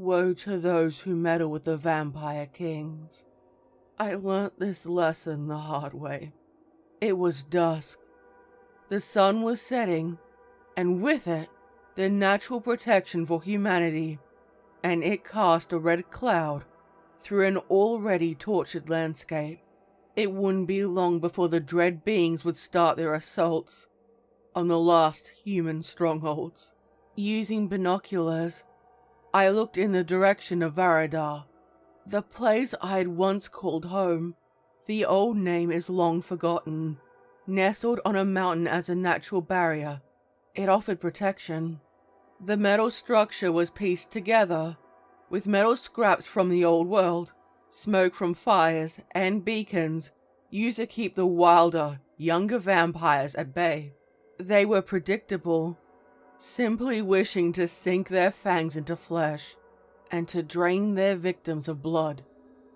Woe to those who meddle with the vampire kings. I learnt this lesson the hard way. It was dusk. The sun was setting, and with it, the natural protection for humanity, and it cast a red cloud through an already tortured landscape. It wouldn't be long before the dread beings would start their assaults on the last human strongholds. Using binoculars, I looked in the direction of Varadar, the place I had once called home. The old name is long forgotten. Nestled on a mountain as a natural barrier, it offered protection. The metal structure was pieced together with metal scraps from the old world, smoke from fires, and beacons used to keep the wilder, younger vampires at bay. They were predictable, simply wishing to sink their fangs into flesh and to drain their victims of blood.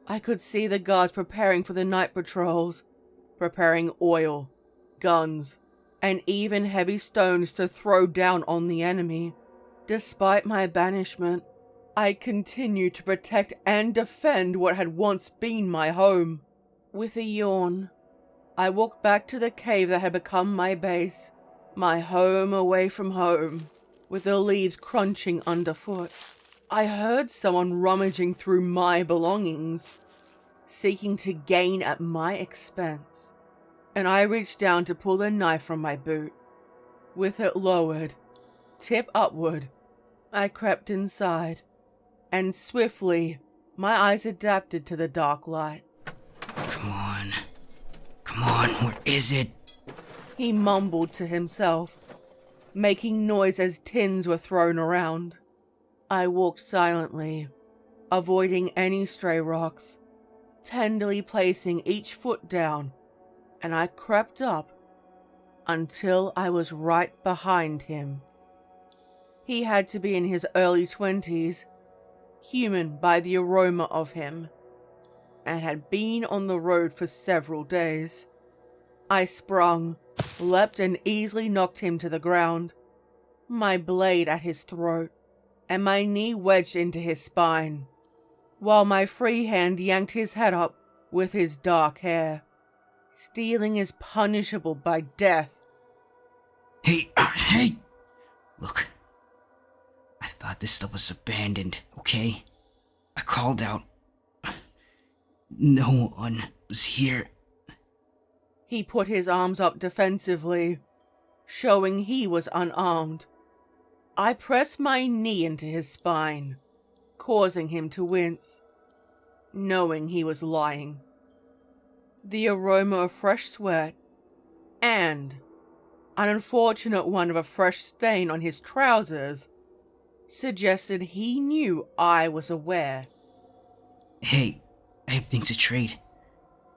I could see the guards preparing for the night patrols, preparing oil, guns, and even heavy stones to throw down on the enemy. Despite my banishment, I continued to protect and defend what had once been my home. With a yawn, I walked back to the cave that had become my base, my home away from home, with the leaves crunching underfoot. I heard someone rummaging through my belongings, seeking to gain at my expense, and I reached down to pull the knife from my boot. With it lowered, tip upward, I crept inside, and swiftly my eyes adapted to the dark light. Come on, where is it? He mumbled to himself, making noise as tins were thrown around. I walked silently, avoiding any stray rocks, tenderly placing each foot down, and I crept up until I was right behind him. He had to be in his early 20s, human by the aroma of him, and had been on the road for several days. I sprung, leapt, and easily knocked him to the ground, my blade at his throat, and my knee wedged into his spine, while my free hand yanked his head up with his dark hair. Stealing is punishable by death. Hey! Look, I thought this stuff was abandoned, okay? I called out. No one was here. He put his arms up defensively, showing he was unarmed. I pressed my knee into his spine, causing him to wince, knowing he was lying. The aroma of fresh sweat, and an unfortunate one of a fresh stain on his trousers, suggested he knew I was aware. Hey, I have things to trade.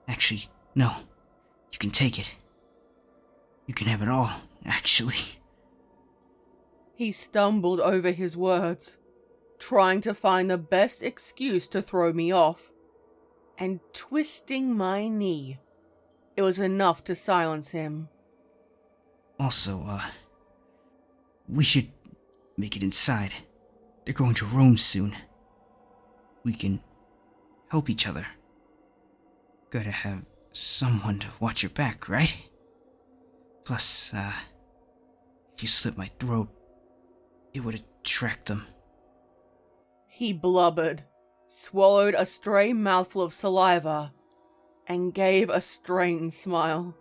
Actually, no. You can take it. You can have it all, actually. He stumbled over his words, trying to find the best excuse to throw me off, and twisting my knee. It was enough to silence him. Also, we should make it inside. They're going to Rome soon. We can help each other. Gotta have someone to watch your back, right? Plus, if you slit my throat, it would attract them. He blubbered, swallowed a stray mouthful of saliva, and gave a strained smile.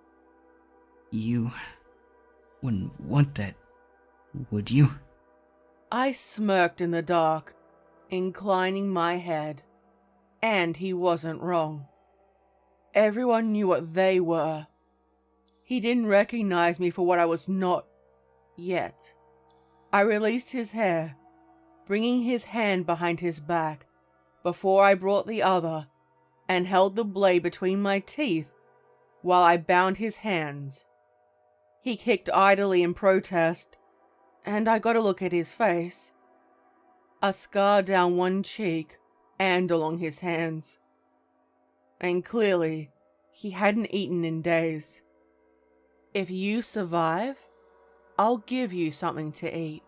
You wouldn't want that, would you? I smirked in the dark, inclining my head, and he wasn't wrong. Everyone knew what they were. He didn't recognize me for what I was not, yet. I released his hair, bringing his hand behind his back, before I brought the other, and held the blade between my teeth while I bound his hands. He kicked idly in protest, and I got a look at his face. A scar down one cheek and along his hands. And clearly, he hadn't eaten in days. If you survive, I'll give you something to eat.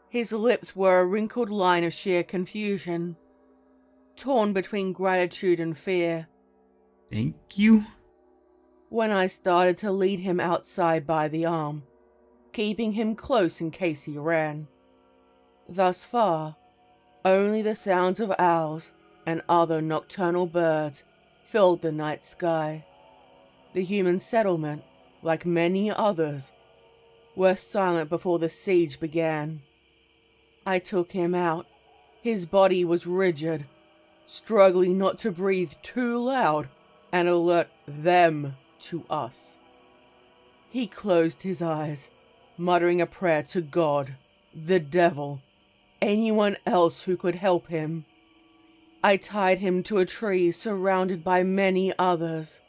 His lips were a wrinkled line of sheer confusion, torn between gratitude and fear. Thank you? When I started to lead him outside by the arm, keeping him close in case he ran. Thus far, only the sounds of owls and other nocturnal birds filled the night sky. The human settlement, like many others, were silent before the siege began. I took him out. His body was rigid, struggling not to breathe too loud and alert them to us. He closed his eyes, muttering a prayer to God, the devil, anyone else who could help him. I tied him to a tree surrounded by many others,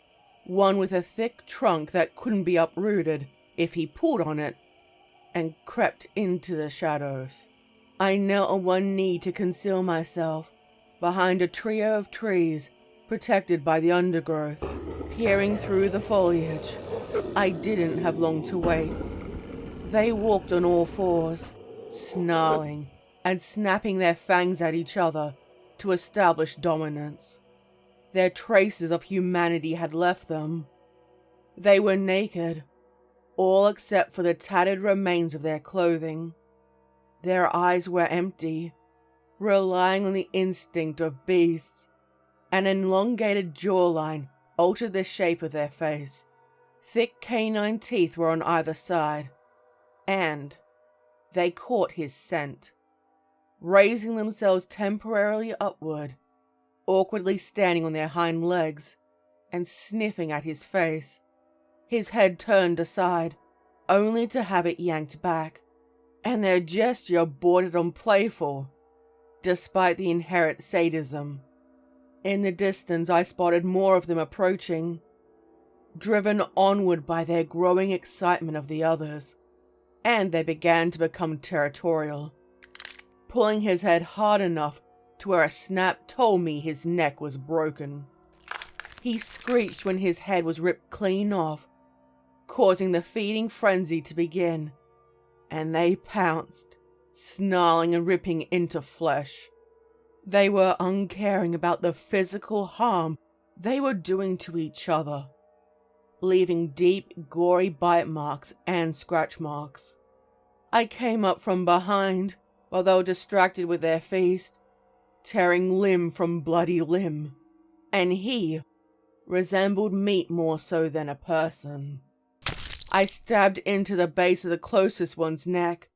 one with a thick trunk that couldn't be uprooted if he pulled on it, and crept into the shadows. I knelt on one knee to conceal myself behind a trio of trees protected by the undergrowth, peering through the foliage. I didn't have long to wait. They walked on all fours, snarling and snapping their fangs at each other to establish dominance. Their traces of humanity had left them. They were naked, all except for the tattered remains of their clothing. Their eyes were empty, relying on the instinct of beasts. An elongated jawline altered the shape of their face. Thick canine teeth were on either side, and they caught his scent, raising themselves temporarily upward, awkwardly standing on their hind legs and sniffing at his face. His head turned aside, only to have it yanked back, and their gesture bordered on playful, despite the inherent sadism. In the distance, I spotted more of them approaching, driven onward by their growing excitement of the others, and they began to become territorial, pulling his head hard enough to where a snap told me his neck was broken. He screeched when his head was ripped clean off, causing the feeding frenzy to begin, and they pounced, snarling and ripping into flesh. They were uncaring about the physical harm they were doing to each other, leaving deep, gory bite marks and scratch marks. I came up from behind while they were distracted with their feast, tearing limb from bloody limb, and he resembled meat more so than a person. I stabbed into the base of the closest one's neck,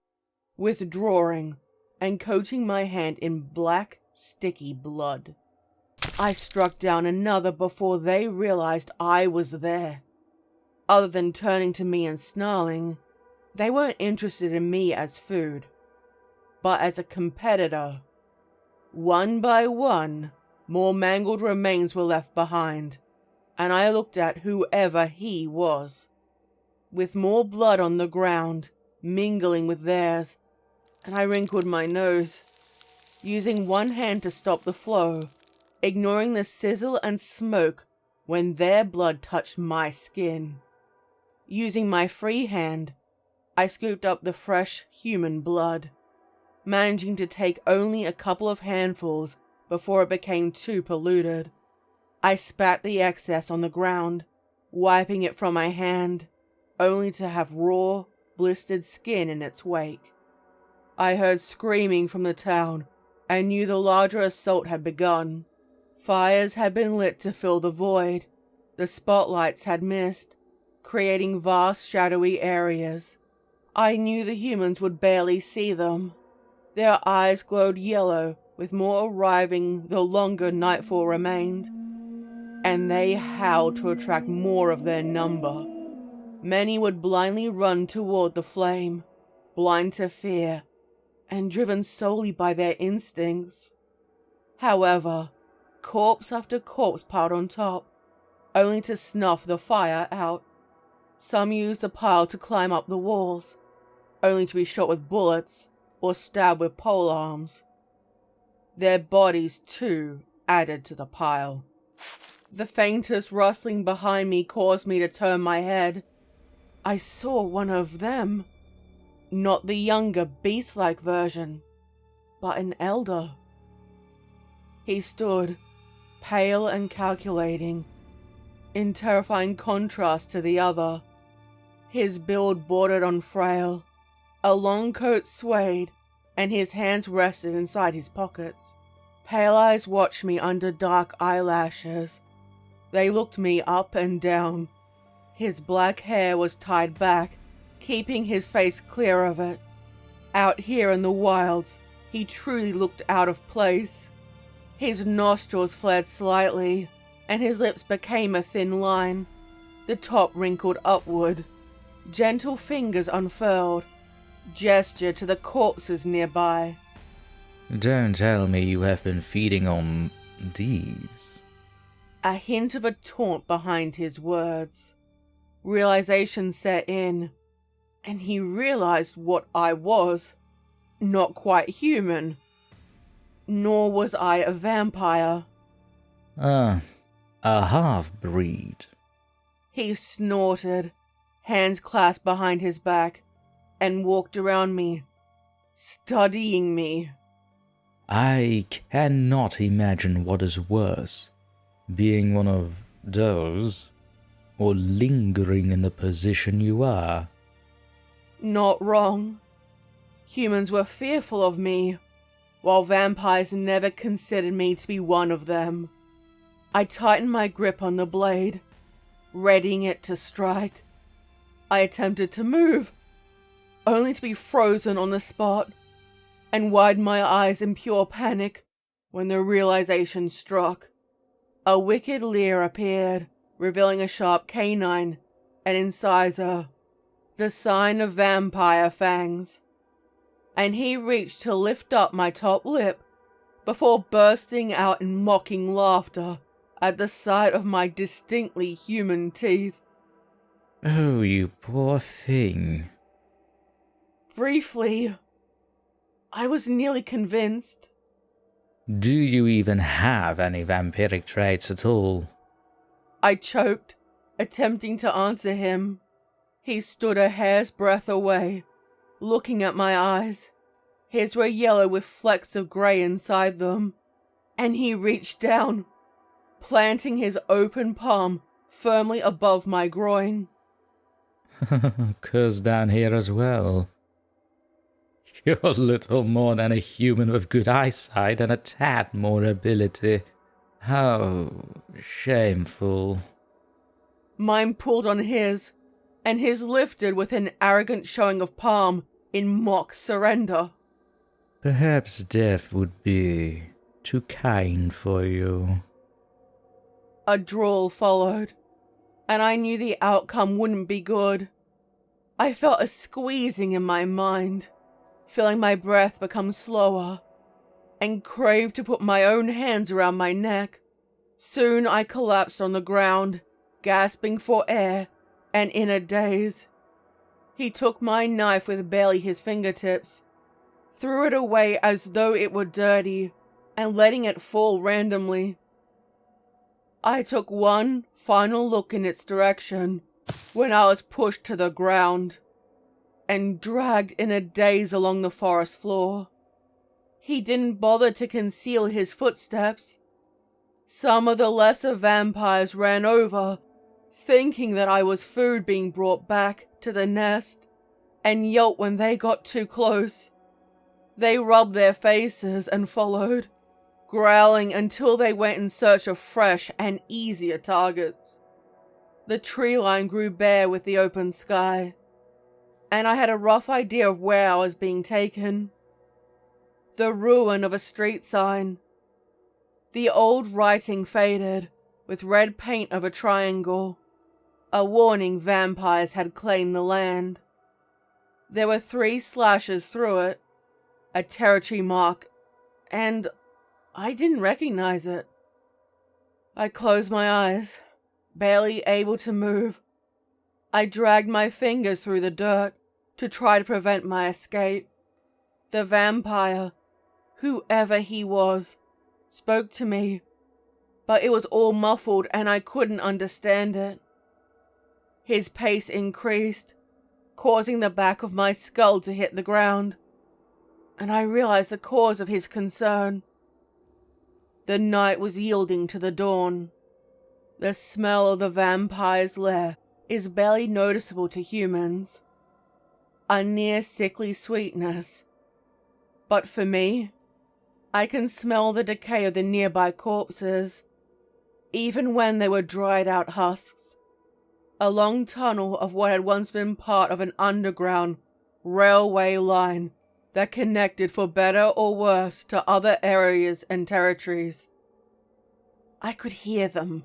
withdrawing and coating my hand in black, sticky blood. I struck down another before they realized I was there. Other than turning to me and snarling, they weren't interested in me as food, but as a competitor. One by one, more mangled remains were left behind, and I looked at whoever he was. With more blood on the ground, mingling with theirs, and I wrinkled my nose, using one hand to stop the flow, ignoring the sizzle and smoke when their blood touched my skin. Using my free hand, I scooped up the fresh human blood, managing to take only a couple of handfuls before it became too polluted. I spat the excess on the ground, wiping it from my hand, only to have raw, blistered skin in its wake. I heard screaming from the town and knew the larger assault had begun. Fires had been lit to fill the void. The spotlights had missed, creating vast shadowy areas. I knew the humans would barely see them. Their eyes glowed yellow with more arriving the longer nightfall remained, and they howled to attract more of their number. Many would blindly run toward the flame, blind to fear, and driven solely by their instincts. However, corpse after corpse piled on top, only to snuff the fire out. Some used the pile to climb up the walls, only to be shot with bullets or stabbed with pole arms. Their bodies, too, added to the pile. The faintest rustling behind me caused me to turn my head. I saw one of them, Not the younger, beast-like version, but an elder. He stood, pale and calculating, in terrifying contrast to the other. His build bordered on frail, a long coat swayed, and his hands rested inside his pockets. Pale eyes watched me under dark eyelashes. They looked me up and down. His black hair was tied back, keeping his face clear of it. Out here in the wilds, he truly looked out of place. His nostrils flared slightly, and his lips became a thin line, the top wrinkled upward. Gentle fingers unfurled, gestured to the corpses nearby. Don't tell me you have been feeding on these. A hint of a taunt behind his words. Realization set in, and he realized what I was. Not quite human. Nor was I a vampire. A half-breed. He snorted, hands clasped behind his back, and walked around me, studying me. I cannot imagine what is worse, being one of those, or lingering in the position you are. Not wrong. Humans were fearful of me, while vampires never considered me to be one of them. I tightened my grip on the blade, readying it to strike. I attempted to move, only to be frozen on the spot, and widened my eyes in pure panic when the realization struck. A wicked leer appeared, revealing a sharp canine, an incisor, the sign of vampire fangs. And he reached to lift up my top lip before bursting out in mocking laughter at the sight of my distinctly human teeth. Oh, you poor thing. Briefly, I was nearly convinced. Do you even have any vampiric traits at all? I choked, attempting to answer him. He stood a hair's breadth away, looking at my eyes. His were yellow with flecks of grey inside them, and he reached down, planting his open palm firmly above my groin. Curse down here as well. You're little more than a human with good eyesight and a tad more ability. How shameful. Mine pulled on his, and his lifted with an arrogant showing of palm in mock surrender. Perhaps death would be too kind for you. A drawl followed, and I knew the outcome wouldn't be good. I felt a squeezing in my mind, feeling my breath become slower, and craved to put my own hands around my neck. Soon I collapsed on the ground, gasping for air and in a daze. He took my knife with barely his fingertips, threw it away as though it were dirty, and letting it fall randomly. I took one final look in its direction when I was pushed to the ground and dragged in a daze along the forest floor. He didn't bother to conceal his footsteps. Some of the lesser vampires ran over, thinking that I was food being brought back to the nest, and yelped when they got too close. They rubbed their faces and followed, growling until they went in search of fresh and easier targets. The tree line grew bare with the open sky, and I had a rough idea of where I was being taken. The ruin of a street sign. The old writing faded, with red paint of a triangle, a warning vampires had claimed the land. There were 3 slashes through it, a territory mark, and I didn't recognize it. I closed my eyes, barely able to move. I dragged my fingers through the dirt to try to prevent my escape. The vampire, whoever he was, spoke to me, but it was all muffled and I couldn't understand it. His pace increased, causing the back of my skull to hit the ground, and I realized the cause of his concern. The night was yielding to the dawn. The smell of the vampire's lair is barely noticeable to humans, a near sickly sweetness. But for me, I can smell the decay of the nearby corpses, even when they were dried out husks. A long tunnel of what had once been part of an underground railway line that connected for better or worse to other areas and territories. I could hear them,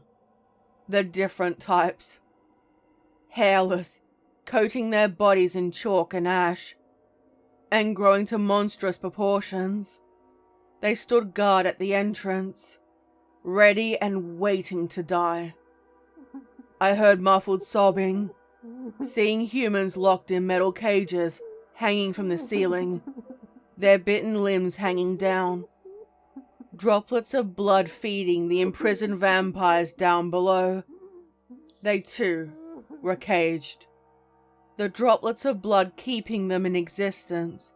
the different types. Hairless, coating their bodies in chalk and ash, and growing to monstrous proportions. They stood guard at the entrance, ready and waiting to die. I heard muffled sobbing, seeing humans locked in metal cages hanging from the ceiling, their bitten limbs hanging down. Droplets of blood feeding the imprisoned vampires down below. They too were caged. The droplets of blood keeping them in existence,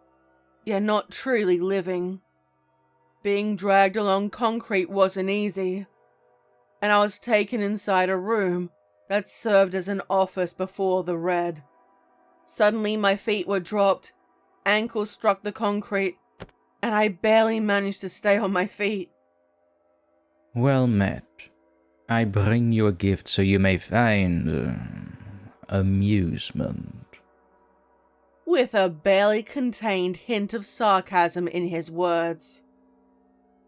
yet not truly living. Being dragged along concrete wasn't easy, and I was taken inside a room that served as an office before the red. Suddenly my feet were dropped, ankles struck the concrete, and I barely managed to stay on my feet. Well met. I bring you a gift so you may find amusement. With a barely contained hint of sarcasm in his words.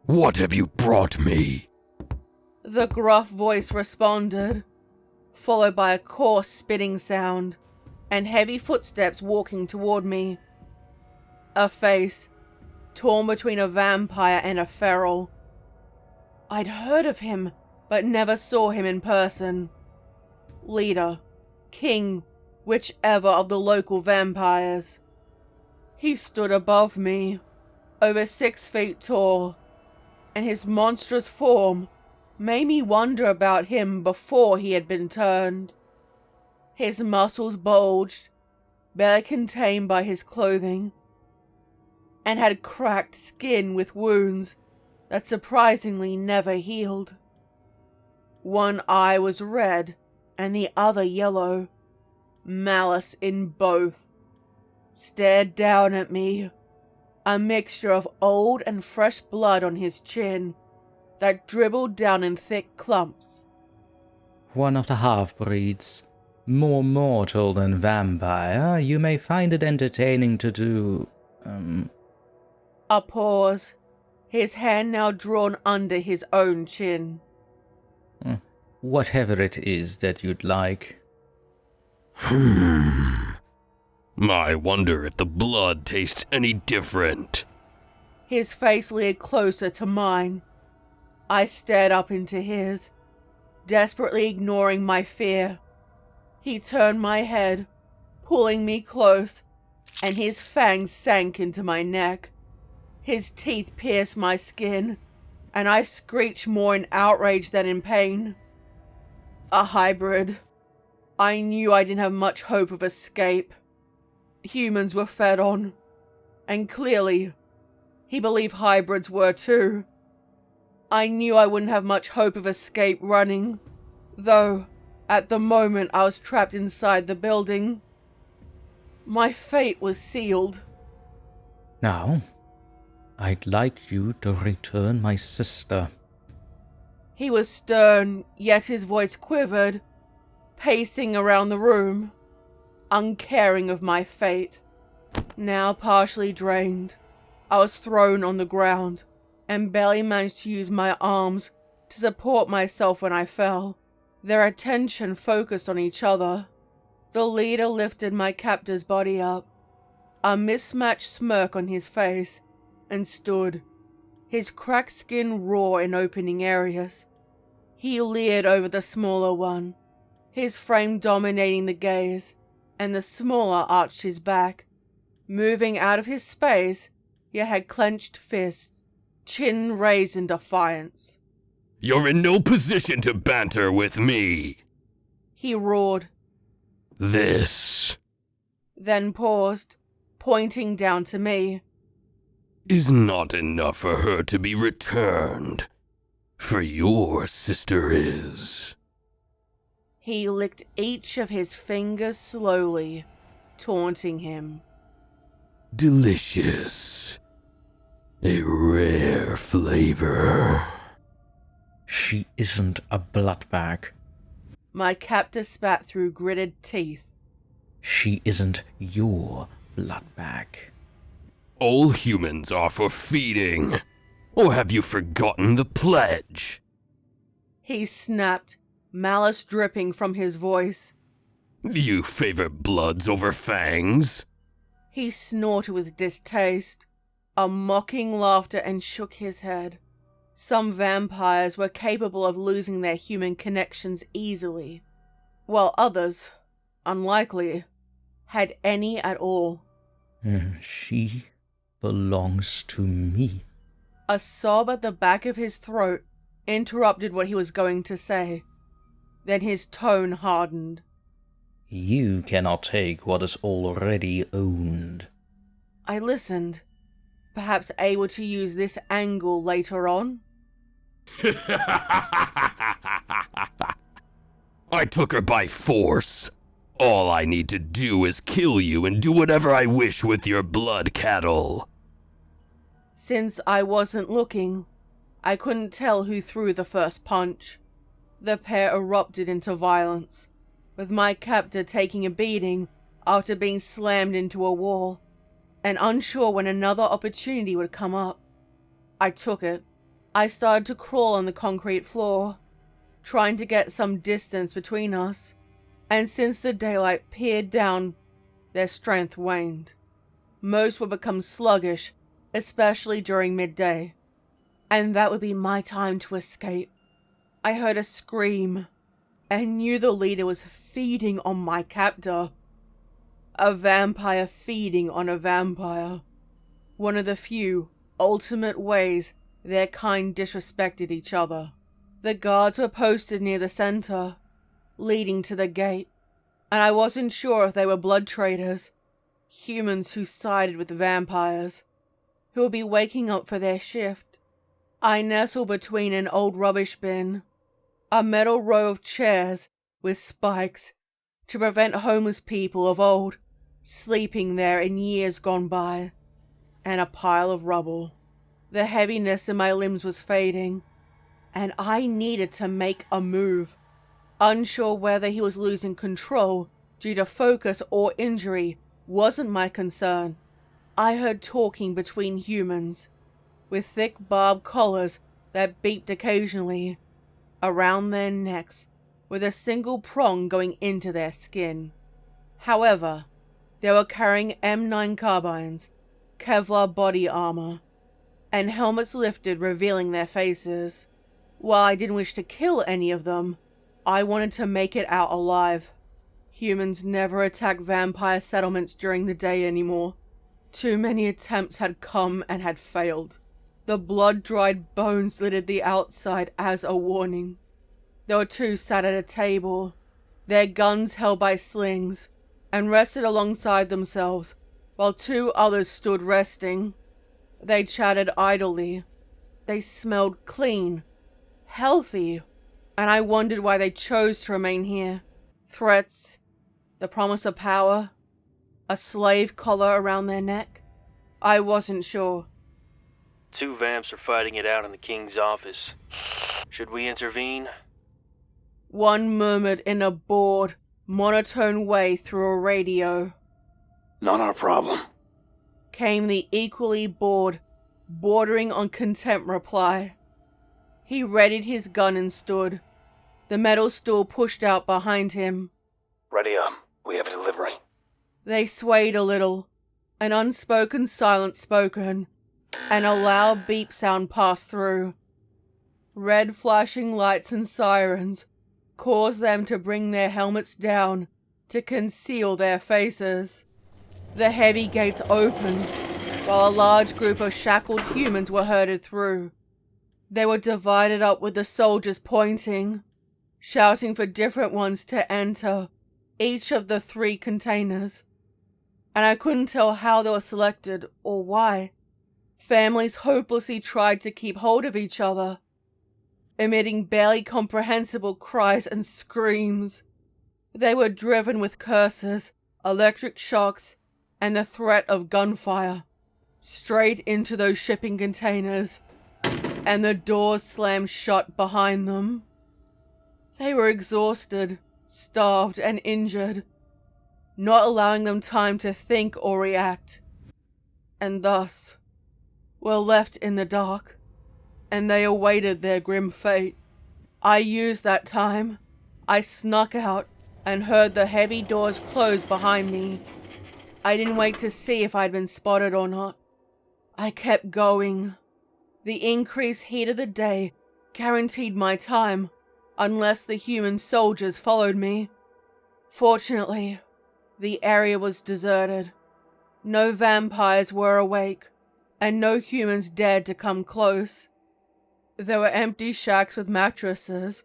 What have you brought me? The gruff voice responded, followed by a coarse spitting sound, and heavy footsteps walking toward me. A face, torn between a vampire and a feral. I'd heard of him, but never saw him in person. Leader, king, whichever of the local vampires. He stood above me, over 6 feet tall, and his monstrous form made me wonder about him before he had been turned. His muscles bulged, barely contained by his clothing, and had cracked skin with wounds that surprisingly never healed. One eye was red and the other yellow, malice in both. Stared down at me, a mixture of old and fresh blood on his chin that dribbled down in thick clumps. One of the half-breeds, more mortal than vampire. You may find it entertaining to do, A pause, his hand now drawn under his own chin. Whatever it is that you'd like. I wonder if the blood tastes any different. His face leered closer to mine. I stared up into his, desperately ignoring my fear. He turned my head, pulling me close, and his fangs sank into my neck. His teeth pierced my skin, and I screeched more in outrage than in pain. A hybrid. I knew I didn't have much hope of escape. Humans were fed on, and clearly, he believed hybrids were too. I knew I wouldn't have much hope of escape running, though at the moment I was trapped inside the building. My fate was sealed. Now, I'd like you to return my sister. He was stern, yet his voice quivered, pacing around the room, uncaring of my fate. Now partially drained, I was thrown on the ground and barely managed to use my arms to support myself when I fell. Their attention focused on each other. The leader lifted my captor's body up, a mismatched smirk on his face, and stood, his cracked skin raw in opening areas. He leered over the smaller one, his frame dominating the gaze, and the smaller arched his back, moving out of his space, yet had clenched fists, chin raised in defiance. You're in no position to banter with me, He roared. This then paused, pointing down to me. Is not enough for her to be returned. For your sister is. He licked each of his fingers slowly, taunting him. Delicious. A rare flavor. She isn't a blood bag. My captor spat through gritted teeth. She isn't your blood bag. All humans are for feeding. Or have you forgotten the pledge? He snapped, malice dripping from his voice. You favor bloods over fangs? He snorted with distaste, a mocking laughter, and shook his head. Some vampires were capable of losing their human connections easily, while others, unlikely, had any at all. She belongs to me. A sob at the back of his throat interrupted what he was going to say. Then his tone hardened. You cannot take what is already owned. I listened, perhaps able to use this angle later on. I took her by force. All I need to do is kill you and do whatever I wish with your blood cattle. Since I wasn't looking, I couldn't tell who threw the first punch. The pair erupted into violence, with my captor taking a beating after being slammed into a wall, and unsure when another opportunity would come up. I took it. I started to crawl on the concrete floor, trying to get some distance between us, and since the daylight peered down, their strength waned. Most would become sluggish, especially during midday, and that would be my time to escape. I heard a scream, and knew the leader was feeding on my captor. A vampire feeding on a vampire. One of the few ultimate ways their kind disrespected each other. The guards were posted near the center, leading to the gate, and I wasn't sure if they were blood traders, humans who sided with vampires, who would be waking up for their shift. I nestled between an old rubbish bin, a metal row of chairs with spikes to prevent homeless people of old sleeping there in years gone by, and a pile of rubble. The heaviness in my limbs was fading, and I needed to make a move. Unsure whether he was losing control due to focus or injury wasn't my concern. I heard talking between humans, with thick barbed collars that beeped occasionally, around their necks, with a single prong going into their skin. However, they were carrying M9 carbines, Kevlar body armor, and helmets lifted revealing their faces. While I didn't wish to kill any of them, I wanted to make it out alive. Humans never attack vampire settlements during the day anymore. Too many attempts had come and had failed. The blood-dried bones littered the outside as a warning. There were two sat at a table, their guns held by slings, and rested alongside themselves, while two others stood resting. They chatted idly. They smelled clean, healthy, and I wondered why they chose to remain here. Threats, the promise of power, a slave collar around their neck. I wasn't sure. Two vamps are fighting it out in the king's office. Should we intervene? One murmured in a bored, monotone way through a radio. Not our problem. Came the equally bored, bordering on contempt reply. He readied his gun and stood, the metal stool pushed out behind him. Ready up. We have a delivery. They swayed a little, an unspoken silence spoken, and a loud beep sound passed through. Red flashing lights and sirens caused them to bring their helmets down to conceal their faces. The heavy gates opened, while a large group of shackled humans were herded through. They were divided up with the soldiers pointing, shouting for different ones to enter each of the 3 containers. and I couldn't tell how they were selected or why. Families hopelessly tried to keep hold of each other, emitting barely comprehensible cries and screams. They were driven with curses, electric shocks, and the threat of gunfire, straight into those shipping containers, and the doors slammed shut behind them. They were exhausted, starved, and injured, not allowing them time to think or react, and thus were left in the dark, and they awaited their grim fate. I used that time. I snuck out and heard the heavy doors close behind me. I didn't wait to see if I'd been spotted or not. I kept going. The increased heat of the day guaranteed my time, unless the human soldiers followed me. Fortunately, the area was deserted. No vampires were awake, and no humans dared to come close. There were empty shacks with mattresses,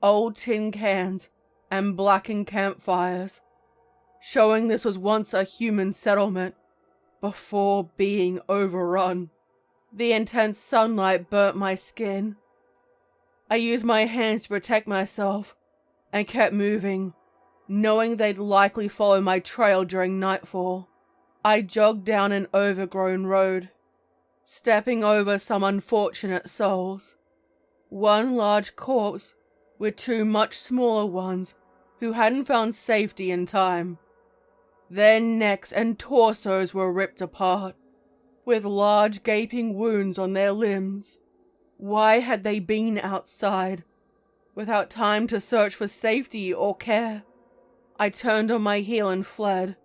old tin cans, and blackened campfires, showing this was once a human settlement before being overrun. The intense sunlight burnt my skin. I used my hands to protect myself and kept moving, knowing they'd likely follow my trail during nightfall. I jogged down an overgrown road, stepping over some unfortunate souls. One large corpse with two much smaller ones who hadn't found safety in time. Their necks and torsos were ripped apart, with large gaping wounds on their limbs. Why had they been outside, without time to search for safety or care? I turned on my heel and fled,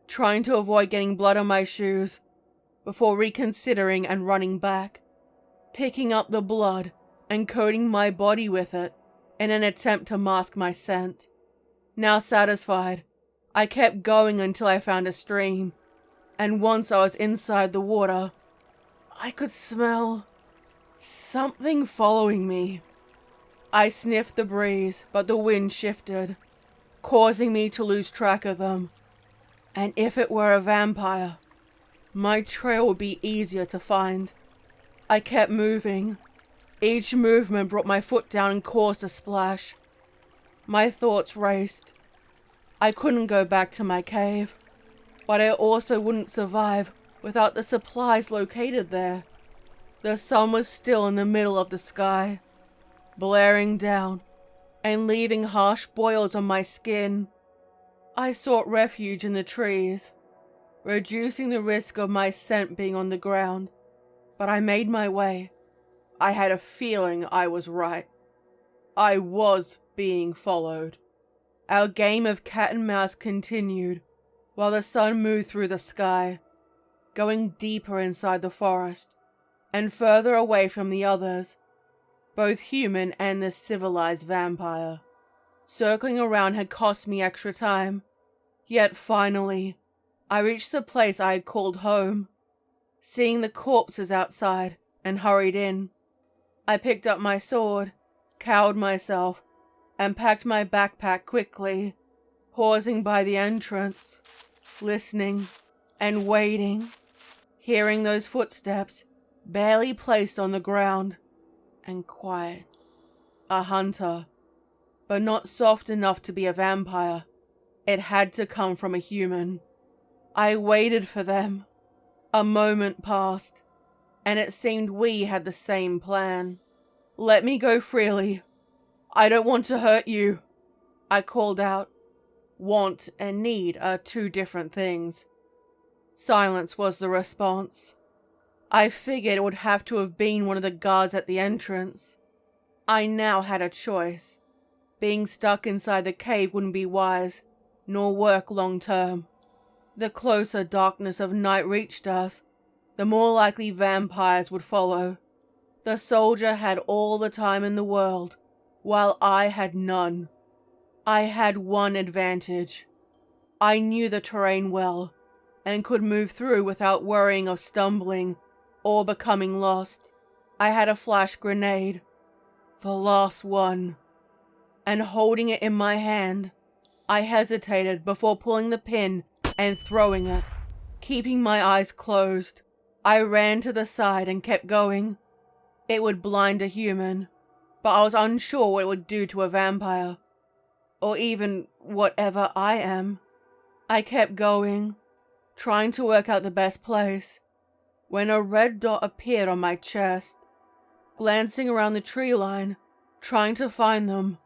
trying to avoid getting blood on my shoes, before reconsidering and running back, picking up the blood and coating my body with it in an attempt to mask my scent. Now satisfied, I kept going until I found a stream, and once I was inside the water, I could smell something following me. I sniffed the breeze, but the wind shifted, causing me to lose track of them. And if it were a vampire, my trail would be easier to find. I kept moving. Each movement brought my foot down and caused a splash. My thoughts raced. I couldn't go back to my cave, but I also wouldn't survive without the supplies located there. The sun was still in the middle of the sky, blaring down and leaving harsh boils on my skin. I sought refuge in the trees, reducing the risk of my scent being on the ground, but I made my way. I had a feeling I was right. I was being followed. Our game of cat and mouse continued while the sun moved through the sky, going deeper inside the forest and further away from the others, both human and the civilized vampire. Circling around had cost me extra time, yet finally, I reached the place I had called home. Seeing the corpses outside and hurried in, I picked up my sword, cowed myself, and packed my backpack quickly, pausing by the entrance, listening and waiting, hearing those footsteps barely placed on the ground, and quiet. A hunter, but not soft enough to be a vampire. It had to come from a human. I waited for them. A moment passed, and it seemed we had the same plan. "Let me go freely. I don't want to hurt you," I called out. Want and need are two different things. Silence was the response. I figured it would have to have been one of the guards at the entrance. I now had a choice. Being stuck inside the cave wouldn't be wise, nor work long term. The closer darkness of night reached us, the more likely vampires would follow. The soldier had all the time in the world, while I had none. I had one advantage. I knew the terrain well, and could move through without worrying of stumbling or becoming lost. I had a flash grenade, the last one, and holding it in my hand, I hesitated before pulling the pin and throwing it. Keeping my eyes closed, I ran to the side and kept going. It would blind a human, but I was unsure what it would do to a vampire, or even whatever I am. I kept going, trying to work out the best place, when a red dot appeared on my chest. Glancing around the tree line, trying to find them,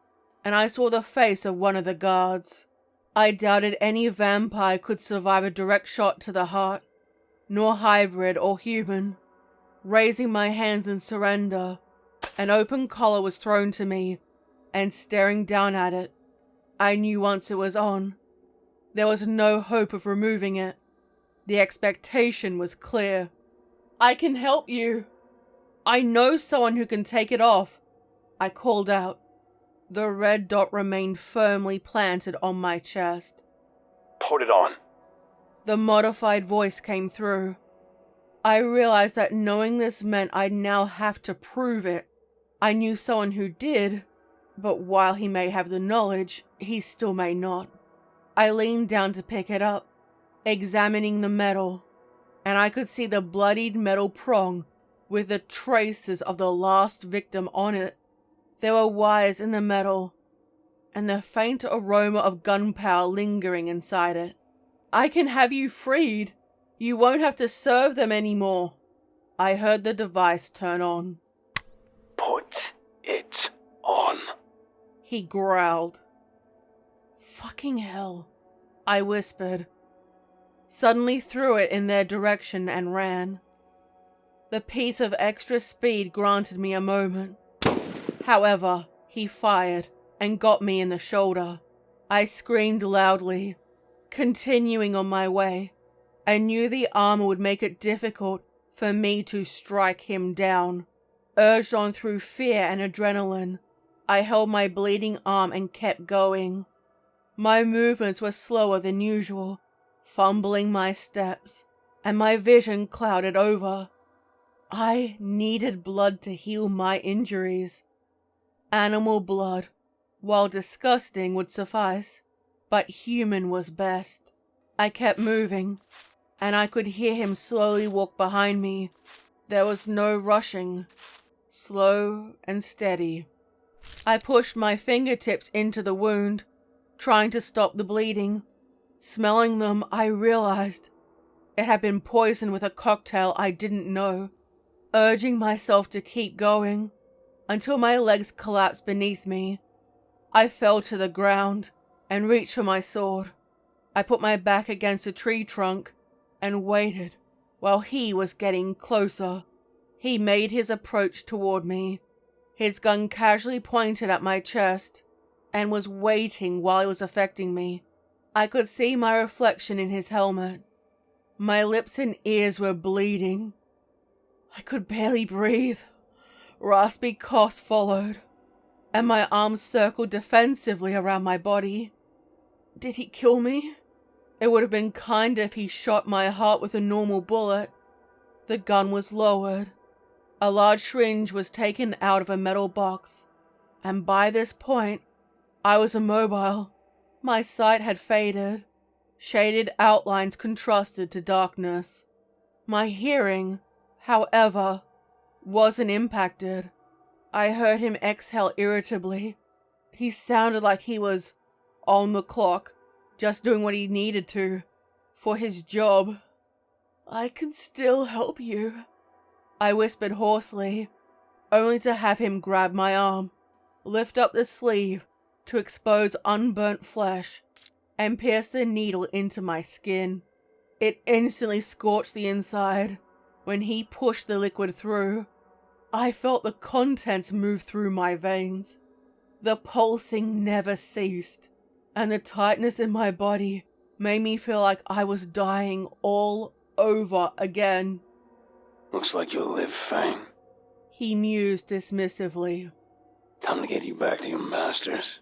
and I saw the face of one of the guards. I doubted any vampire could survive a direct shot to the heart, nor hybrid or human. Raising my hands in surrender, an open collar was thrown to me, and staring down at it, I knew once it was on, there was no hope of removing it. The expectation was clear. "I can help you. I know someone who can take it off," I called out. The red dot remained firmly planted on my chest. "Put it on." The modified voice came through. I realized that knowing this meant I'd now have to prove it. I knew someone who did, but while he may have the knowledge, he still may not. I leaned down to pick it up, examining the metal, and I could see the bloodied metal prong with the traces of the last victim on it. There were wires in the metal, and the faint aroma of gunpowder lingering inside it. "I can have you freed. You won't have to serve them anymore." I heard the device turn on. "Put it on," he growled. "Fucking hell," I whispered. Suddenly threw it in their direction and ran. The piece of extra speed granted me a moment. However, he fired and got me in the shoulder. I screamed loudly, continuing on my way. I knew the armor would make it difficult for me to strike him down. Urged on through fear and adrenaline, I held my bleeding arm and kept going. My movements were slower than usual, fumbling my steps, and my vision clouded over. I needed blood to heal my injuries. Animal blood, while disgusting, would suffice, but human was best. I kept moving, and I could hear him slowly walk behind me. There was no rushing, slow and steady. I pushed my fingertips into the wound, trying to stop the bleeding. Smelling them, I realized it had been poisoned with a cocktail I didn't know. Urging myself to keep going until my legs collapsed beneath me. I fell to the ground and reached for my sword. I put my back against a tree trunk and waited while he was getting closer. He made his approach toward me, his gun casually pointed at my chest, and was waiting while it was affecting me. I could see my reflection in his helmet. My lips and ears were bleeding. I could barely breathe. Raspy coughs followed, and my arms circled defensively around my body. Did he kill me? It would have been kinder if he shot my heart with a normal bullet. The gun was lowered. A large syringe was taken out of a metal box, and by this point, I was immobile. My sight had faded. Shaded outlines contrasted to darkness. My hearing, however, wasn't impacted. I heard him exhale irritably. He sounded like he was on the clock, just doing what he needed to for his job. "I can still help you," I whispered hoarsely, only to have him grab my arm, lift up the sleeve to expose unburnt flesh, and pierce the needle into my skin. It instantly scorched the inside when he pushed the liquid through. I felt the contents move through my veins. The pulsing never ceased, and the tightness in my body made me feel like I was dying all over again. "Looks like you'll live, Fang. He mused dismissively. Time to get you back to your masters."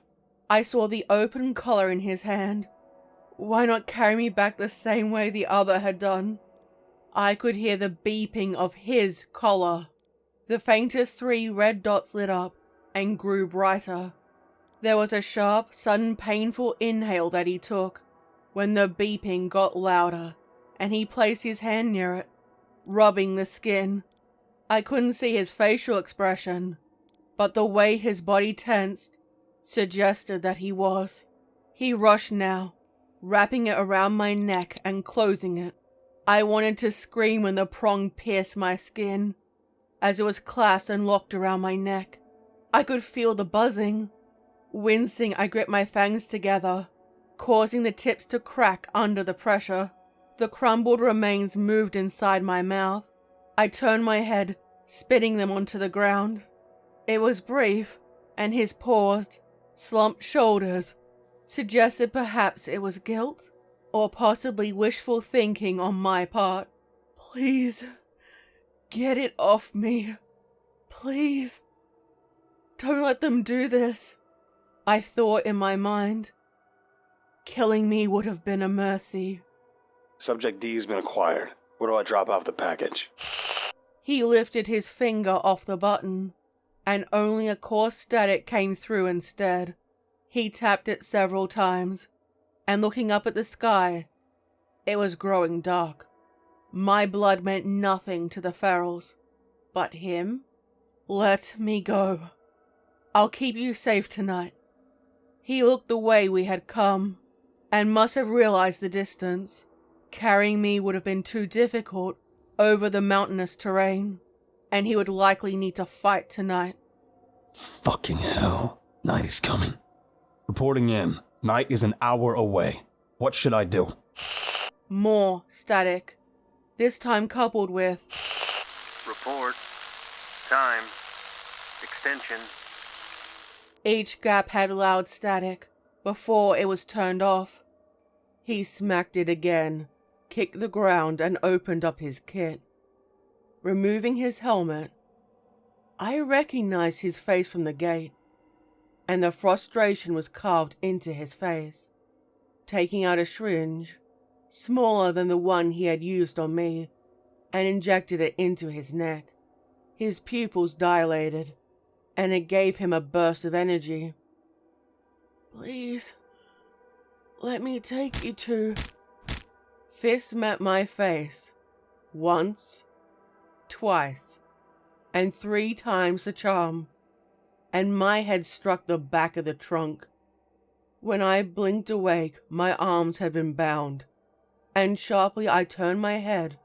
I saw the open collar in his hand. Why not carry me back the same way the other had done? I could hear the beeping of his collar. The faintest 3 red dots lit up and grew brighter. There was a sharp, sudden painful inhale that he took, when the beeping got louder and he placed his hand near it, rubbing the skin. I couldn't see his facial expression, but the way his body tensed suggested that he was. He rushed now, wrapping it around my neck and closing it. I wanted to scream when the prong pierced my skin, as it was clasped and locked around my neck. I could feel the buzzing. Wincing, I gripped my fangs together, causing the tips to crack under the pressure. The crumbled remains moved inside my mouth. I turned my head, spitting them onto the ground. It was brief, and his paused, slumped shoulders suggested perhaps it was guilt, or possibly wishful thinking on my part. Please, get it off me. Please. Don't let them do this, I thought in my mind. Killing me would have been a mercy. Subject D has been acquired. Where do I drop off the package? He lifted his finger off the button, and only a coarse static came through instead. He tapped it several times, and looking up at the sky, it was growing dark. My blood meant nothing to the ferals, but him? Let me go. I'll keep you safe tonight. He looked the way we had come, and must have realized the distance. Carrying me would have been too difficult over the mountainous terrain, and he would likely need to fight tonight. Fucking hell. Night is coming. Reporting in. Night is an hour away. What should I do? More static, this time coupled with Report. Time. Extension. each gap had loud static before it was turned off. He smacked it again, kicked the ground, and opened up his kit. Removing his helmet, I recognized his face from the gate, and the frustration was carved into his face. Taking out a syringe, smaller than the one he had used on me, and injected it into his neck. His pupils dilated, and it gave him a burst of energy. Please, let me take you to... Fist met my face. Once, twice, and 3 times the charm, and my head struck the back of the trunk. When I blinked awake, my arms had been bound, and sharply I turned my head,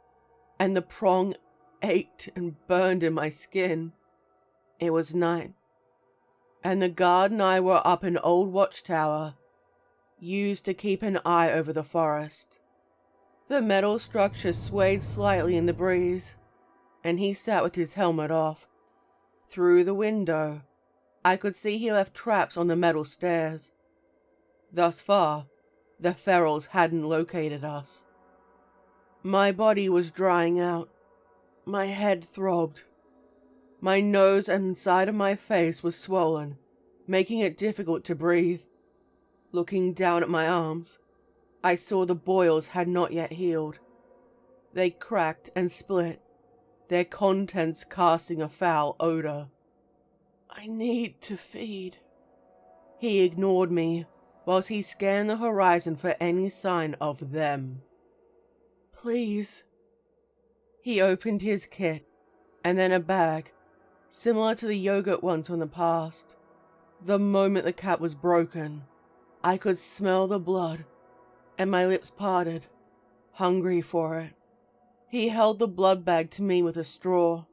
and the prong ached and burned in my skin. It was night, and the guard and I were up an old watchtower, used to keep an eye over the forest. The metal structure swayed slightly in the breeze, and he sat with his helmet off. Through the window, I could see he left traps on the metal stairs. Thus far, the ferals hadn't located us. My body was drying out. My head throbbed. My nose and side of my face was swollen, making it difficult to breathe. Looking down at my arms, I saw the boils had not yet healed. They cracked and split, their contents casting a foul odor. I need to feed. He ignored me whilst he scanned the horizon for any sign of them. Please. He opened his kit, and then a bag, similar to the yogurt ones from the past. The moment the cap was broken, I could smell the blood, and my lips parted, hungry for it. He held the blood bag to me with a straw.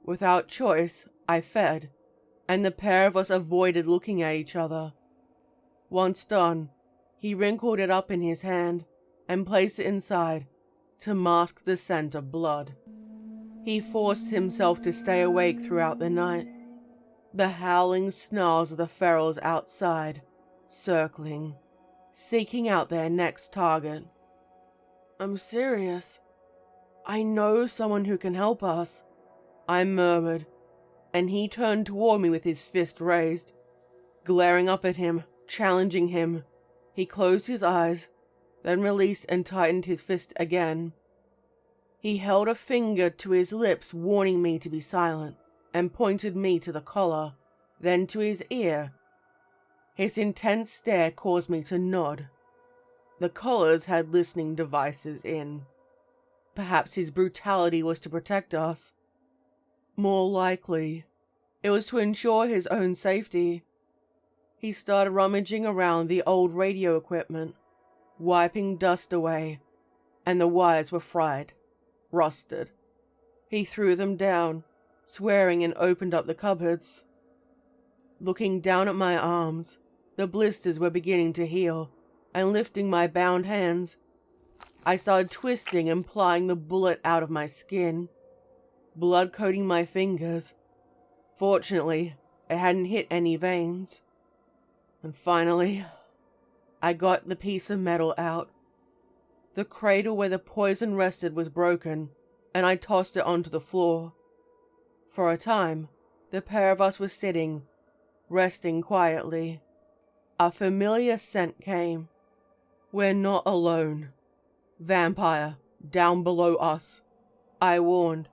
Without choice, I fed, and the pair of us avoided looking at each other. Once done, he wrinkled it up in his hand and placed it inside to mask the scent of blood. He forced himself to stay awake throughout the night. The howling snarls of the ferals outside, circling, seeking out their next target. I'm serious. I know someone who can help us, I murmured, and he turned toward me with his fist raised. Glaring up at him, challenging him, he closed his eyes, then released and tightened his fist again. He held a finger to his lips, warning me to be silent, and pointed me to the collar, then to his ear. His intense stare caused me to nod. The collars had listening devices in. Perhaps his brutality was to protect us. More likely, it was to ensure his own safety. He started rummaging around the old radio equipment, wiping dust away, and the wires were fried, rusted. He threw them down, swearing, and opened up the cupboards. Looking down at my arms, the blisters were beginning to heal, and lifting my bound hands, I started twisting and plying the bullet out of my skin, blood coating my fingers. Fortunately, it hadn't hit any veins. And finally, I got the piece of metal out. The cradle where the poison rested was broken, and I tossed it onto the floor. For a time, the pair of us were sitting, resting quietly. A familiar scent came. We're not alone. Vampire, down below us, I warned.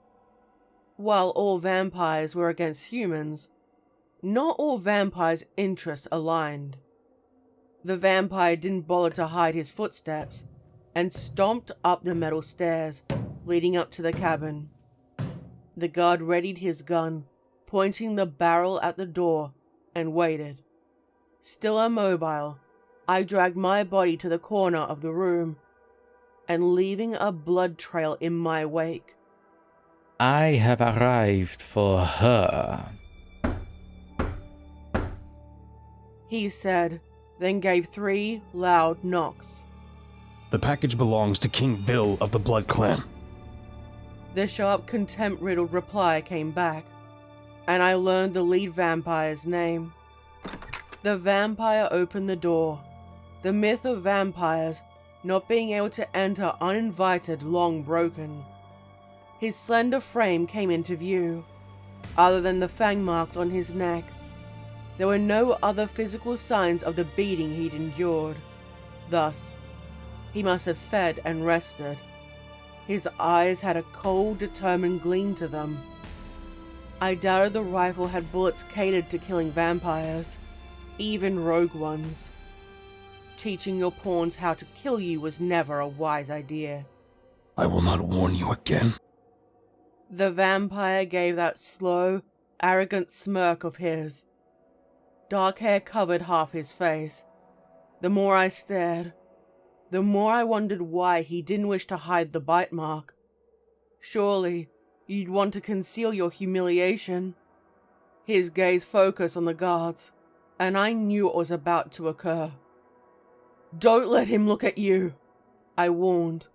While all vampires were against humans, not all vampires' interests aligned. The vampire didn't bother to hide his footsteps and stomped up the metal stairs leading up to the cabin. The guard readied his gun, pointing the barrel at the door, and waited. Still immobile, I dragged my body to the corner of the room, and leaving a blood trail in my wake. I have arrived for her, he said, then gave 3 loud knocks. The package belongs to King Bill of the Blood Clan. The sharp, contempt-riddled reply came back, and I learned the lead vampire's name. The vampire opened the door. The myth of vampires not being able to enter uninvited long broken. His slender frame came into view. Other than the fang marks on his neck, there were no other physical signs of the beating he'd endured. Thus, he must have fed and rested. His eyes had a cold, determined gleam to them. I doubted the rifle had bullets catered to killing vampires, even rogue ones. Teaching your pawns how to kill you was never a wise idea. I will not warn you again. The vampire gave that slow, arrogant smirk of his. Dark hair covered half his face. The more I stared, the more I wondered why he didn't wish to hide the bite mark. Surely, you'd want to conceal your humiliation. His gaze focused on the guards, and I knew what was about to occur. Don't let him look at you, I warned,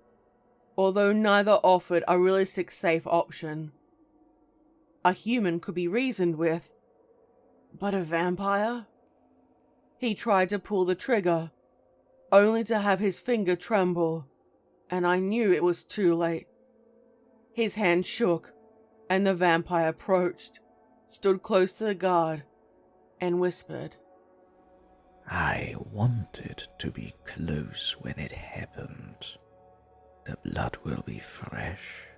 although neither offered a realistic safe option. A human could be reasoned with, but a vampire? He tried to pull the trigger, only to have his finger tremble, and I knew it was too late. His hand shook, and the vampire approached, stood close to the guard, and whispered, I wanted to be close when it happened. The blood will be fresh.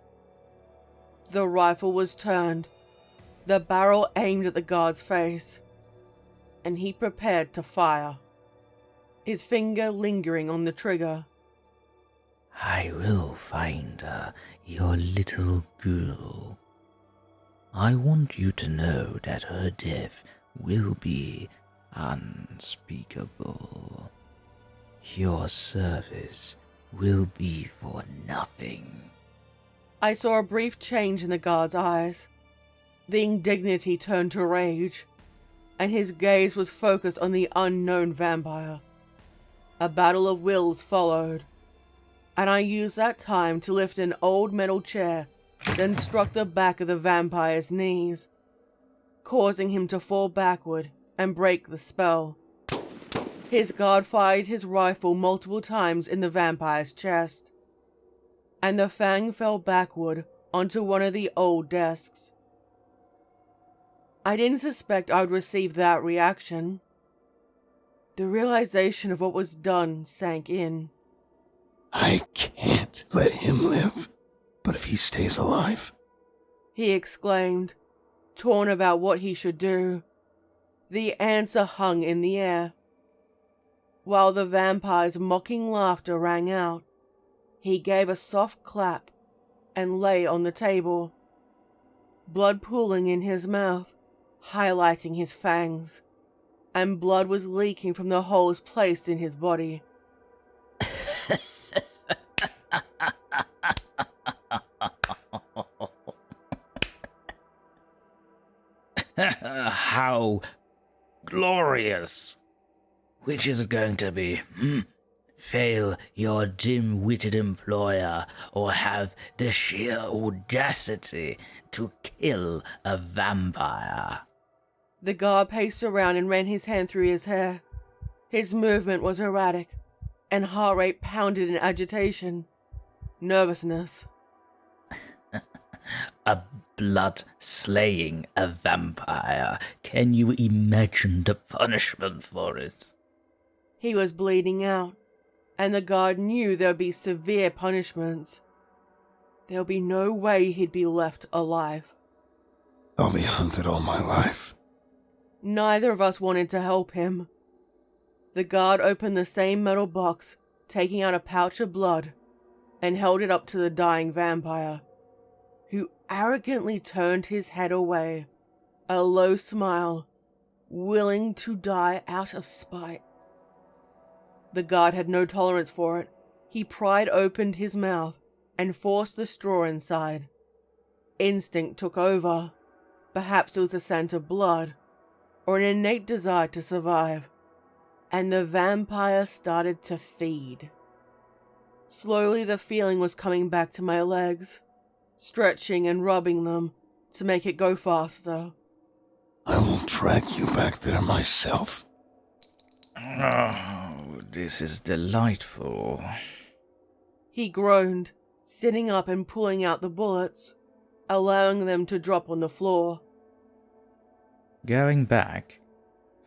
The rifle was turned, the barrel aimed at the guard's face, and he prepared to fire, his finger lingering on the trigger. I will find her, your little girl. I want you to know that her death will be unspeakable. Your service will be for nothing. I saw a brief change in the guard's eyes. The indignity turned to rage, and his gaze was focused on the unknown vampire. A battle of wills followed, and I used that time to lift an old metal chair, then struck the back of the vampire's knees, causing him to fall backward and break the spell. His guard fired his rifle multiple times in the vampire's chest, and the fang fell backward onto one of the old desks. I didn't suspect I would receive that reaction. The realization of what was done sank in. I can't let him live, but if he stays alive, he exclaimed, torn about what he should do. The answer hung in the air. While the vampire's mocking laughter rang out, he gave a soft clap and lay on the table, blood pooling in his mouth, highlighting his fangs, and blood was leaking from the holes placed in his body. How glorious! Which is it going to be? Fail your dim-witted employer, or have the sheer audacity to kill a vampire? The guard paced around and ran his hand through his hair. His movement was erratic, and heart rate pounded in agitation, nervousness. A blood slaying a vampire. Can you imagine the punishment for it? He was bleeding out, and the guard knew there'd be severe punishments. There'll be no way he'd be left alive. I'll be hunted all my life. Neither of us wanted to help him. The guard opened the same metal box, taking out a pouch of blood, and held it up to the dying vampire, who arrogantly turned his head away, a low smile, willing to die out of spite. The guard had no tolerance for it. He pried open his mouth and forced the straw inside. Instinct took over. Perhaps it was the scent of blood, or an innate desire to survive, and the vampire started to feed. Slowly the feeling was coming back to my legs, stretching and rubbing them to make it go faster. I will drag you back there myself. Oh, this is delightful. He groaned, sitting up and pulling out the bullets, allowing them to drop on the floor. Going back,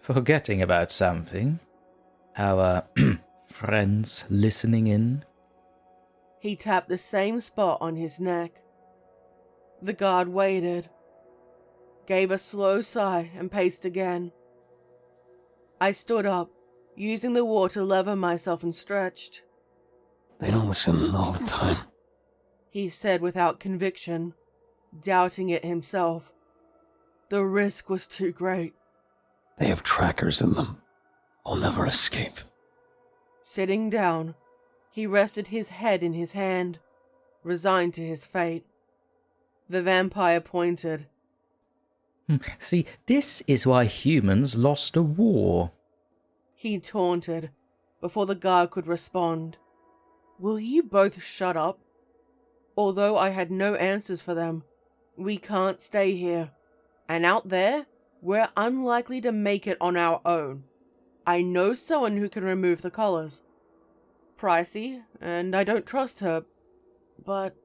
forgetting about something. Our friends listening in. He tapped the same spot on his neck. The guard waited, gave a slow sigh and paced again. I stood up, using the wall to lever myself and stretched. They don't listen all the time. He said without conviction, doubting it himself. The risk was too great. They have trackers in them. I'll never escape. Sitting down, he rested his head in his hand, resigned to his fate. The vampire pointed. See, this is why humans lost a war. He taunted, before the guard could respond. Will you both shut up? Although I had no answers for them, we can't stay here. And out there, we're unlikely to make it on our own. I know someone who can remove the collars. Pricey, and I don't trust her, but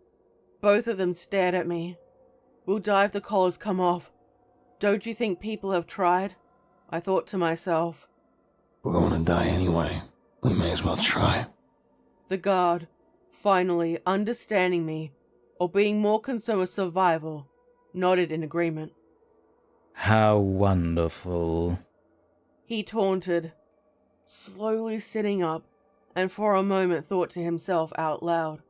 both of them stared at me. We'll die if the collars come off. Don't you think people have tried? I thought to myself. We're going to die anyway. We may as well try. The guard, finally understanding me, or being more concerned with survival, nodded in agreement. How wonderful. He taunted, slowly sitting up, and for a moment thought to himself out loud.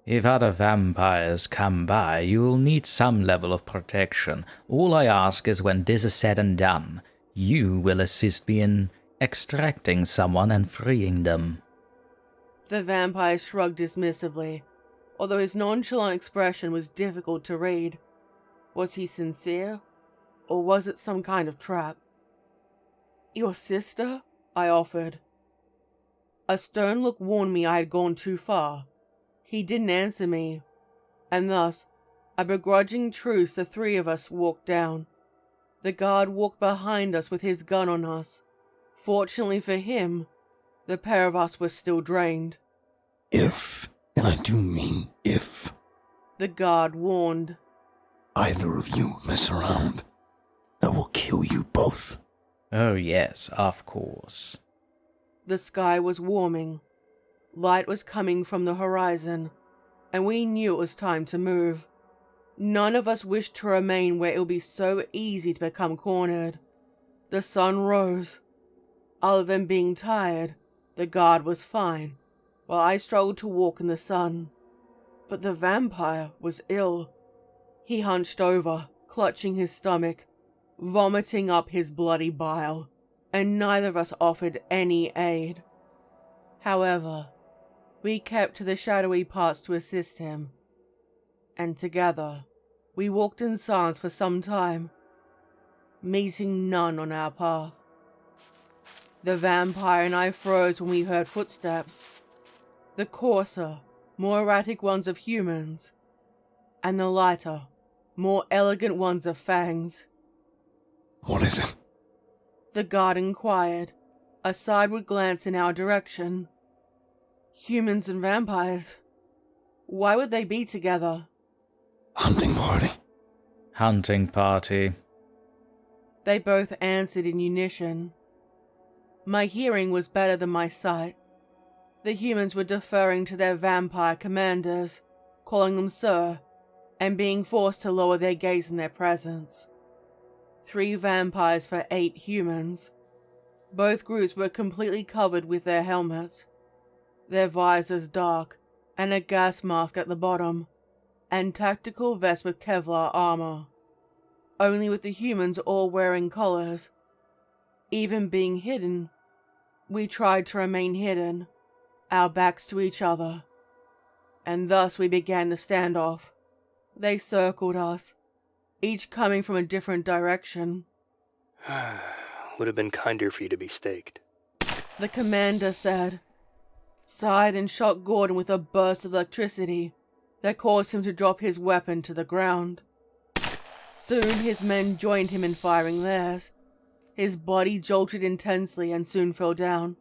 If other vampires come by, you will need some level of protection. All I ask is when this is said and done, you will assist me in extracting someone and freeing them. The vampire shrugged dismissively, although his nonchalant expression was difficult to read. Was he sincere, or was it some kind of trap? Your sister? I offered. A stern look warned me I had gone too far. He didn't answer me, and thus, a begrudging truce, the three of us walked down. The guard walked behind us with his gun on us. Fortunately for him, the pair of us were still drained. If, and I do mean if, the guard warned. Either of you mess around, I will kill you both. Oh yes, of course. The sky was warming. Light was coming from the horizon, and we knew it was time to move. None of us wished to remain where it would be so easy to become cornered. The sun rose. Other than being tired, the guard was fine, while I struggled to walk in the sun. But the vampire was ill. He hunched over, clutching his stomach, vomiting up his bloody bile, and neither of us offered any aid. However, we kept to the shadowy parts to assist him, and together we walked in silence for some time, meeting none on our path. The vampire and I froze when we heard footsteps, the coarser, more erratic ones of humans, and the lighter, more elegant ones of fangs. What is it? The guard inquired, a sideward glance in our direction. Humans and vampires. Why would they be together? Hunting party. Hunting party. They both answered in unison. My hearing was better than my sight. The humans were deferring to their vampire commanders, calling them sir, and being forced to lower their gaze in their presence. 3 vampires for 8 humans. Both groups were completely covered with their helmets, their visors dark, and a gas mask at the bottom, and tactical vests with Kevlar armor. Only with the humans all wearing collars. Even being hidden, we tried to remain hidden, our backs to each other. And thus we began the standoff. They circled us, each coming from a different direction. Would have been kinder for you to be staked. The commander said, sighed and shot Gordon with a burst of electricity that caused him to drop his weapon to the ground. Soon his men joined him in firing theirs. His body jolted intensely and soon fell down.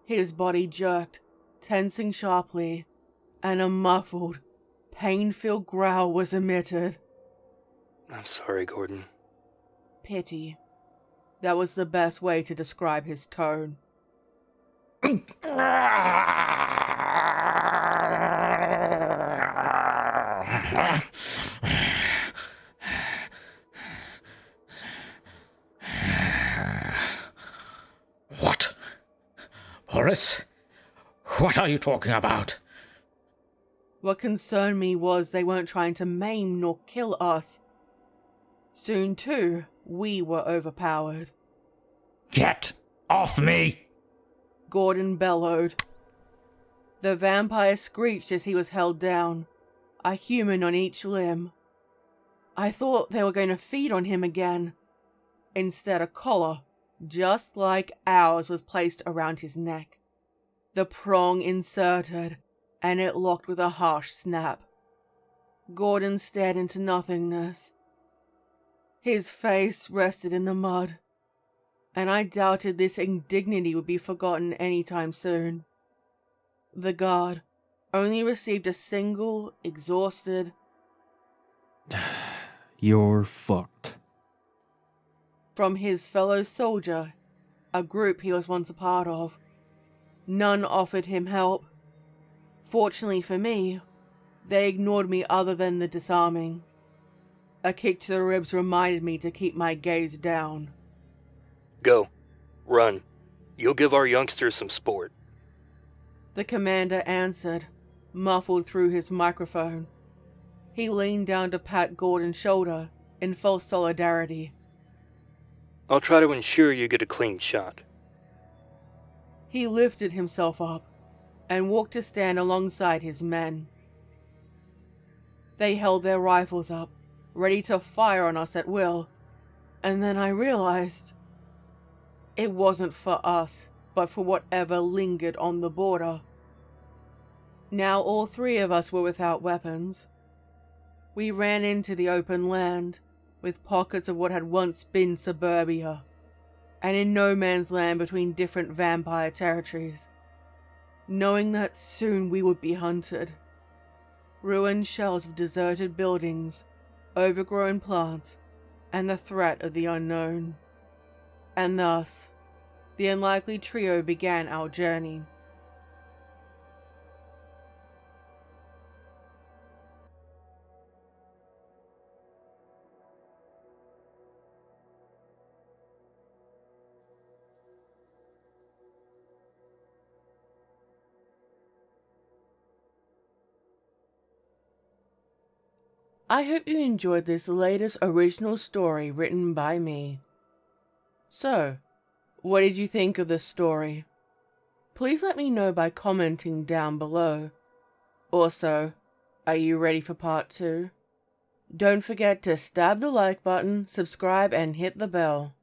His body jerked, tensing sharply, and a muffled, pain-filled growl was emitted. I'm sorry, Gordon. Pity. That was the best way to describe his tone. What? Boris? What are you talking about? What concerned me was they weren't trying to maim nor kill us. Soon, too, we were overpowered. Get off me! Gordon bellowed. The vampire screeched as he was held down, a human on each limb. I thought they were going to feed on him again. Instead, a collar, just like ours, was placed around his neck. The prong inserted, and it locked with a harsh snap. Gordon stared into nothingness. His face rested in the mud, and I doubted this indignity would be forgotten anytime soon. The guard only received a single, exhausted, You're fucked. from his fellow soldier, a group he was once a part of. None offered him help. Fortunately for me, they ignored me other than the disarming. A kick to the ribs reminded me to keep my gaze down. Go. Run. You'll give our youngsters some sport. The commander answered, muffled through his microphone. He leaned down to pat Gordon's shoulder in full solidarity. I'll try to ensure you get a clean shot. He lifted himself up and walked to stand alongside his men. They held their rifles up, ready to fire on us at will, and then I realized it wasn't for us, but for whatever lingered on the border. Now all 3 of us were without weapons. We ran into the open land, with pockets of what had once been suburbia, and in no man's land between different vampire territories, knowing that soon we would be hunted. Ruined shells of deserted buildings, overgrown plants, and the threat of the unknown. And thus, the unlikely trio began our journey. I hope you enjoyed this latest original story written by me. So, what did you think of this story? Please let me know by commenting down below. Also, are you ready for part 2? Don't forget to stab the like button, subscribe, and hit the bell.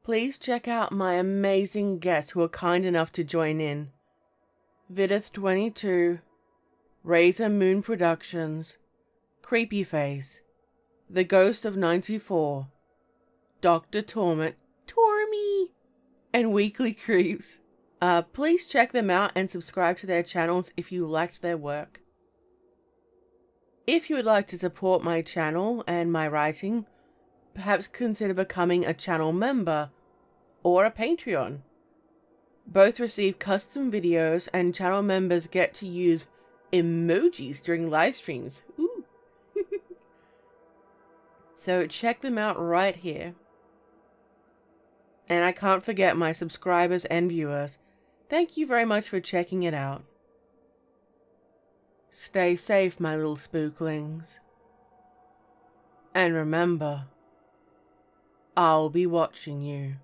Please check out my amazing guests who are kind enough to join in. Vidith22, Razor Moon Productions, Creepyface, The Ghost of 94, Dr. Torment, Tormy, and Weekly Creeps. Please check them out and subscribe to their channels if you liked their work. If you would like to support my channel and my writing, perhaps consider becoming a channel member or a Patreon. Both receive custom videos and channel members get to use emojis during live streams. Ooh. So check them out right here. And I can't forget my subscribers and viewers. Thank you very much for checking it out. Stay safe, my little spooklings. And remember, I'll be watching you.